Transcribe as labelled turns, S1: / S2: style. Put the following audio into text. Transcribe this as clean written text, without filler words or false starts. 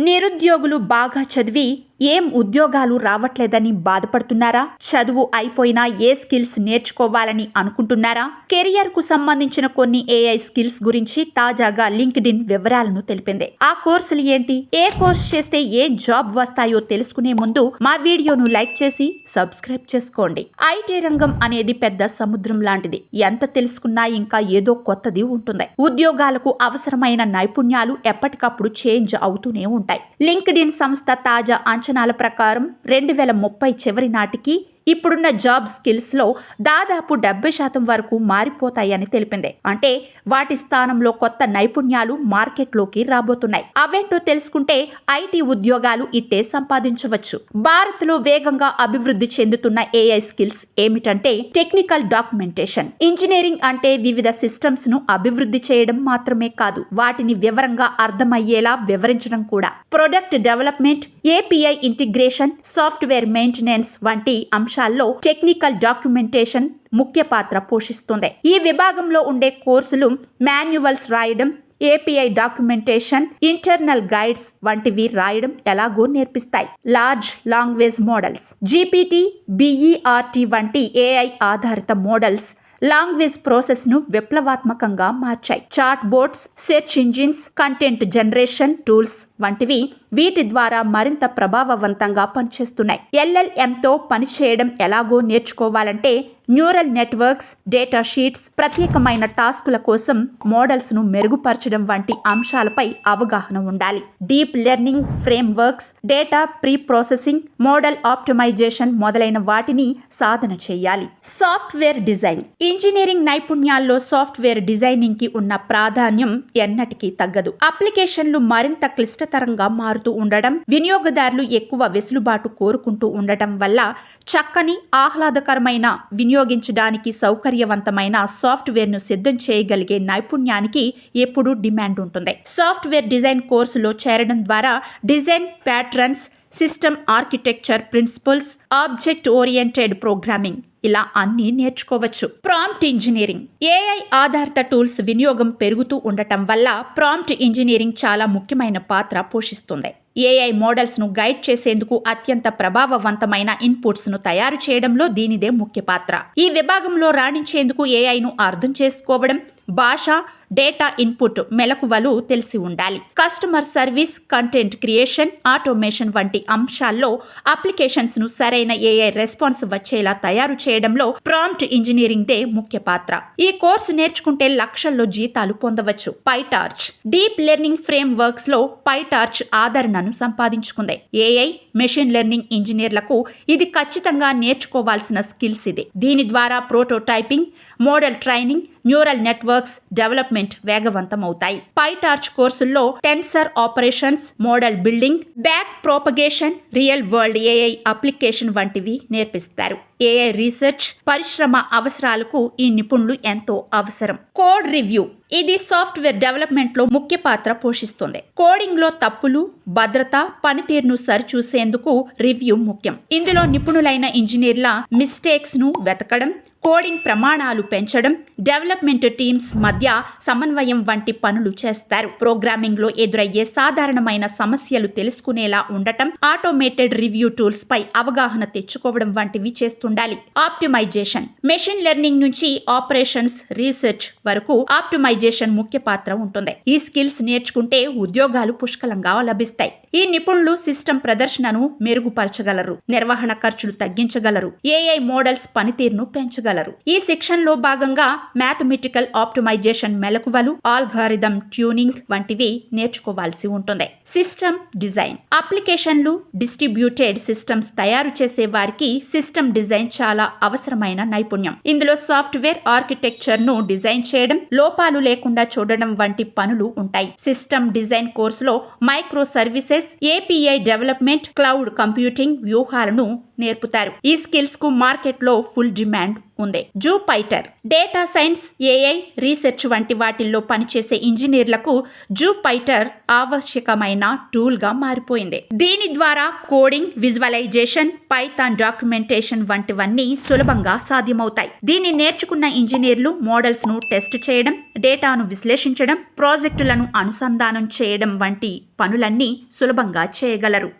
S1: నిరుద్యోగులు బాగా చదివి ఏం ఉద్యోగాలు రావట్లేదని బాధపడుతున్నారా? చదువు అయిపోయినా ఏ స్కిల్స్ నేర్చుకోవాలని అనుకుంటున్నారా? కెరియర్ కు సంబంధించిన కొన్ని ఏఐ స్కిల్స్ గురించి తాజాగా లింక్డ్ఇన్ వివరాలను తెలిపింది. ఆ కోర్సులు ఏంటి? ఏ కోర్స్ చేస్తే ఏ జాబ్ వస్తాయో తెలుసుకునే ముందు మా వీడియోను లైక్ చేసి సబ్స్క్రైబ్ చేసుకోండి. ఐటీ రంగం అనేది పెద్ద సముద్రం లాంటిది. ఎంత తెలుసుకున్నా ఇంకా ఏదో కొత్తది ఉంటుంది. ఉద్యోగాలకు అవసరమైన నైపుణ్యాలు ఎప్పటికప్పుడు చేంజ్ అవుతూనే ఉంటాయి. లింక్డ్ఇన్ సంస్థ తాజా అంచనాల ప్రకారం 2030 చివరి నాటికి ఇప్పుడున్న జాబ్ స్కిల్స్లో దాదాపు 70% వరకు మారిపోతాయని తెలిపింది. అంటే వాటి స్థానంలో కొత్త నైపుణ్యాలు మార్కెట్లోకి రాబోతున్నాయి. అవేంటో తెలుసుకుంటే ఐటీ ఉద్యోగాలు ఇట్టే సంపాదించవచ్చు. భారత్లో వేగంగా అభివృద్ధి చెందుతున్న ఏఐ స్కిల్స్ ఏమిటంటే టెక్నికల్ డాక్యుమెంటేషన్. ఇంజనీరింగ్ అంటే వివిధ సిస్టమ్స్ ను అభివృద్ధి చేయడం మాత్రమే కాదు, వాటిని వివరంగా అర్థమయ్యేలా వివరించడం కూడా. Product development, API integration, software maintenance వంటి అంశాల్లో టెక్నికల్ డాక్యుమెంటేషన్ ముఖ్య పాత్ర పోషిస్తుంది. ఈ విభాగంలో ఉండే కోర్సులు మాన్యువల్స్ రాయడం, ఏపీఐ డాక్యుమెంటేషన్, ఇంటర్నల్ గైడ్స్ వంటివి రాయడం ఎలాగో నేర్పిస్తాయి. Large language models, GPT, BERT వంటి ఏఐ ఆధారిత మోడల్స్ లాంగ్వేజ్ ప్రాసెస్ ను విప్లవాత్మకంగా మార్చాయి. Chat bots, search engines, content generation tools వంటివి వీటి ద్వారా మరింత ప్రభావవంతంగా పనిచేస్తున్నాయి. ఎల్ఎల్ఎంతో పనిచేయడం ఎలాగో నేర్చుకోవాలంటే న్యూరల్ నెట్వర్క్స్, డేటా షీట్స్, ప్రత్యేకమైన టాస్కుల కోసం మోడల్స్ ను మెరుగుపరచడం వంటి అంశాలపై అవగాహన ఉండాలి. Deep learning frameworks, data preprocessing, model optimization మొదలైన వాటిని సాధన చేయాలి. Software design. ఇంజనీరింగ్ నైపుణ్యాల్లో సాఫ్ట్వేర్ డిజైనింగ్ కి ఉన్న ప్రాధాన్యం ఎన్నటికీ తగ్గదు. అప్లికేషన్లు మరింత క్లిష్టతరంగా మారుతూ ఉండడం, వినియోగదారులు ఎక్కువ వెసులుబాటు కోరుకుంటూ ఉండటం వల్ల చక్కని, ఆహ్లాదకరమైన, వినియోగించడానికి సౌకర్యవంతమైన సాఫ్ట్వేర్ ను సిద్ధం చేయగలిగే నైపుణ్యానికి ఎప్పుడూ డిమాండ్ ఉంటుంది. సాఫ్ట్వేర్ డిజైన్ కోర్సులో చేరడం ద్వారా design patterns, system architecture principles, object oriented programming ఇలా అన్నీ నేర్చుకోవచ్చు. Prompt engineering. ఏఐ ఆధారిత టూల్స్ వినియోగం పెరుగుతూ ఉండటం వల్ల ప్రాంప్ట్ ఇంజనీరింగ్ చాలా ముఖ్యమైన పాత్ర పోషిస్తుంది. ఏఐ మోడల్స్ ను గైడ్ చేసేందుకు అత్యంత ప్రభావవంతమైన ఇన్పుట్స్ ను తయారు చేయడంలో దీనిదే ముఖ్య పాత్ర. ఈ విభాగంలో రాణించేందుకు ఏఐను అర్థం చేసుకోవడం, భాష, డేటా ఇన్పుట్ మెలకువలు తెలిసి ఉండాలి. Customer service, content creation, automation వంటి అంశాల్లో అప్లికేషన్స్ ను సరైన ఏఐ రెస్పాన్స్ వచ్చేలా తయారు చేయడంలో ప్రాంప్ట్ ఇంజనీరింగ్ దే ముఖ్య పాత్ర. ఈ కోర్సు నేర్చుకుంటే లక్షల్లో జీతాలు పొందవచ్చు. పైటార్చ్. డీప్ లెర్నింగ్ ఫ్రేమ్ వర్క్స్ లో పైటార్చ్ ఆదరణను సంపాదించుకుంది. ఏఐ, మెషిన్ లెర్నింగ్ ఇంజనీర్లకు ఇది ఖచ్చితంగా నేర్చుకోవాల్సిన స్కిల్స్ ఇది. దీని ద్వారా prototyping, model training, neural networks development వేగవంతం అవుతాయి. పైటార్చ్ కోర్సుల్లో tensor operations, model building, back propagation, real world AI application వంటివి నేర్పిస్తారు. ఏఐ రీసెర్చ్, పరిశ్రమ అవసరాలకు ఈ నిపుణులు ఎంతో అవసరం. Code review. ఇది సాఫ్ట్వేర్ డెవలప్మెంట్ లో ముఖ్య పాత్ర పోషిస్తుంది. కోడింగ్ లో తప్పులు, భద్రత, పనితీరును సరిచూసేందుకు రివ్యూ ముఖ్యం. ఇందులో నిపుణులైన ఇంజనీర్ల మిస్టేక్స్ ను వెతకడం, కోడింగ్ ప్రమాణాలు పెంచడం, డెవలప్మెంట్ టీమ్స్ మధ్య సమన్వయం వంటి పనులు చేస్తారు. ప్రోగ్రామింగ్ లో ఎదురయ్యే సాధారణమైన సమస్యలు తెలుసుకునేలా ఉండటం, ఆటోమేటెడ్ రివ్యూ టూల్స్ పై అవగాహన తెచ్చుకోవడం వంటివి చేస్తుండాలి. ఆప్టిమైజేషన్. మెషిన్ లెర్నింగ్ నుంచి ఆపరేషన్స్ రీసెర్చ్ వరకు ఆప్టిమైజేషన్ ముఖ్య పాత్ర ఉంటుంది. ఈ స్కిల్స్ నేర్చుకుంటే ఉద్యోగాలు పుష్కలంగా లభిస్తాయి. ఈ నిపుణులు సిస్టమ్ ప్రదర్శనను మెరుగుపరచగలరు, నిర్వహణ ఖర్చులు తగ్గించగలరు, ఏఐ మోడల్స్ పనితీరును పెంచగలరు. ఈ శిక్షణలో భాగంగా మ్యాథమెటికల్ ఆప్టిమైజేషన్ మెలకువలు, ఆల్గారిథం ట్యూనింగ్ వంటివి నేర్చుకోవాల్సి ఉంటుంది. System design. అప్లికేషన్లు, డిస్ట్రిబ్యూటెడ్ సిస్టమ్స్ తయారు చేసే వారికి సిస్టమ్ డిజైన్ చాలా అవసరమైన నైపుణ్యం. ఇందులో సాఫ్ట్వేర్ ఆర్కిటెక్చర్ ను డిజైన్ చేయడం, లోపాలు లేకుండా చూడడం వంటి పనులు ఉంటాయి. సిస్టమ్ డిజైన్ కోర్సులో micro services, API development, cloud computing వ్యూహాలను నేర్పుతారు. ఈ స్కిల్స్ కు మార్కెట్లో ఫుల్ డిమాండ్ ఉంది. జూపైటర్ డేటా సైన్స్, ఏఐ రీసెర్చ్ వంటి వాటిల్లో పనిచేసే ఇంజనీర్లకు జూపైటర్ ఆవశ్యకమైన టూల్ గా మారిపోయింది. దీని ద్వారా కోడింగ్, విజువలైజేషన్, పైథాన్ డాక్యుమెంటేషన్ వంటివన్నీ సులభంగా సాధ్యమవుతాయి. దీన్ని నేర్చుకున్న ఇంజనీర్లు మోడల్స్ ను టెస్ట్ చేయడం, డేటాను విశ్లేషించడం, ప్రాజెక్టులను అనుసంధానం చేయడం వంటి పనులన్నీ సులభంగా చేయగలరు.